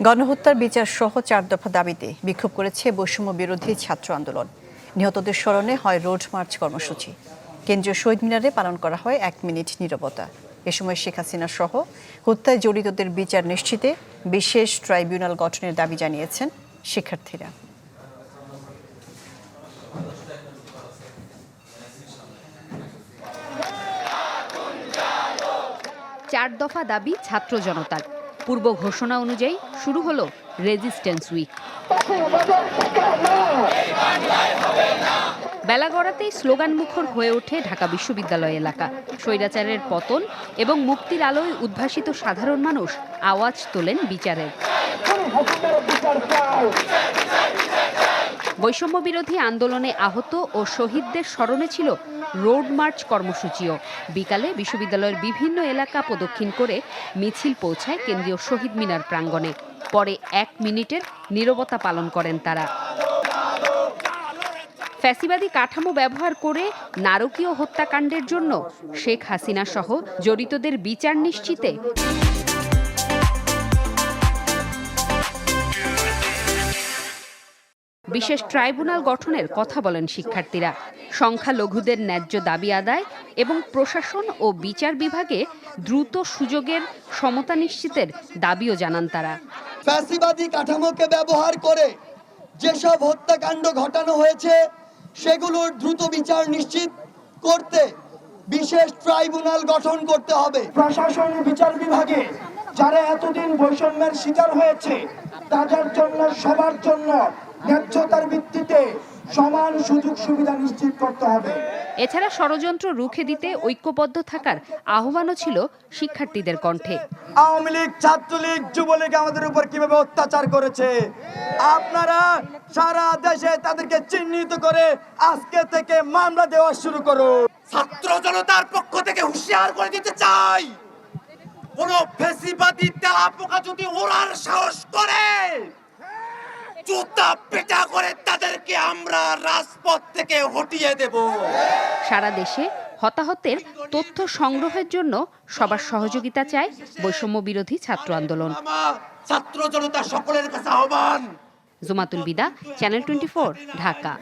গণহত্যার বিচার সহ 4 দফা দাবিতে বিক্ষোভ করেছে বৈষম্য বিরোধী ছাত্র আন্দোলন। নিহতদের স্মরণে হয় রোড মার্চ কর্মসূচি। কেন্দ্রীয় শহীদ মিনারে পালন করা হয় 1 মিনিট নীরবতা। এ সময় শেখ হাসিনা সহ হত্যায় জড়িতদের বিচার নিশ্চিতে বিশেষ ট্রাইব্যুনাল গঠনের দাবি জানিয়েছেন শিক্ষার্থীরা। 4 দফা দাবি ছাত্র জনতার। পূর্ব ঘোষণা অনুযায়ী শুরু হলো রেজিস্ট্যান্স উইক। বেলা গড়াতেই স্লোগান মুখর হয়ে ওঠে ঢাকা বিশ্ববিদ্যালয় এলাকা। স্বৈরাচারের পতন এবং মুক্তির আলোয় উদ্ভাসিত সাধারণ মানুষ আওয়াজ তোলেন বিচারের। বৈষম্য বিরোধী আন্দোলনে আহত ও শহীদদের স্মরণে ছিল রোড মার্চ কর্মসূচিও। বিকালে বিশ্ববিদ্যালয়ের বিভিন্ন এলাকা প্রদক্ষিণ করে মিছিল পৌঁছায় কেন্দ্রীয় শহীদ মিনার প্রাঙ্গণে। পরে 1 মিনিটের নীরবতা পালন করেন তারা। ফ্যাসিবাদী কাঠামো ব্যবহার করে নারকীয় হত্যাকাণ্ডের জন্য শেখ হাসিনা সহ জড়িতদের বিচার নিশ্চিতে বিশেষ ট্রাইব্যুনাল গঠনের কথা বলেন শিক্ষার্থীরা। সংখ্যালঘুদের ন্যায্য দাবি আদায় এবং প্রশাসন ও বিচার বিভাগে দ্রুত সুযোগের সমতা নিশ্চিতের দাবিও জানান তারা। ফ্যাসিবাদী কাঠামোকে ব্যবহার করে যেসব হত্যাকাণ্ড ঘটানো হয়েছে সেগুলোর দ্রুত বিচার নিশ্চিত করতে বিশেষ ট্রাইব্যুনাল গঠন করতে হবে। প্রশাসন বিচার বিভাগে যারা এতদিন বৈষম্যের শিকার হয়েছে তাদের জন্য সবার জন্য ন্যায্যতার ভিত্তিতে সমান সুযোগ সুবিধা নিশ্চিত করতে হবে। এছাড়া ষড়যন্ত্র রুখে দিতে ঐক্যবদ্ধ থাকার আহ্বানও ছিল শিক্ষার্থীদের কণ্ঠে। আওয়ামী লীগ, ছাত্রলীগ, যুবলীগ আমাদের উপর কিভাবে অত্যাচার করেছে আপনারা সারা দেশে তাদেরকে চিহ্নিত করে আজকে থেকে মামলা দেওয়া শুরু করুন। ছাত্র জনতার পক্ষ থেকে হুঁশিয়ার করে দিতে চাই, কোন ফ্যাসিবাদী তেলাপোকা যদি ওড়ার সাহস করে জুতা পেটা করে তাদেরকে আমরা রাজপথ থেকে হটিয়ে দেব। সারা দেশে হতাহতের তথ্য সংগ্রহের জন্য সবার সহযোগিতা চায় বৈষম্য বিরোধী ছাত্র আন্দোলন। ছাত্র জনতা সকলের কাছে আহ্বান। জুমাতুল বিদা, চ্যানেল 24, ঢাকা।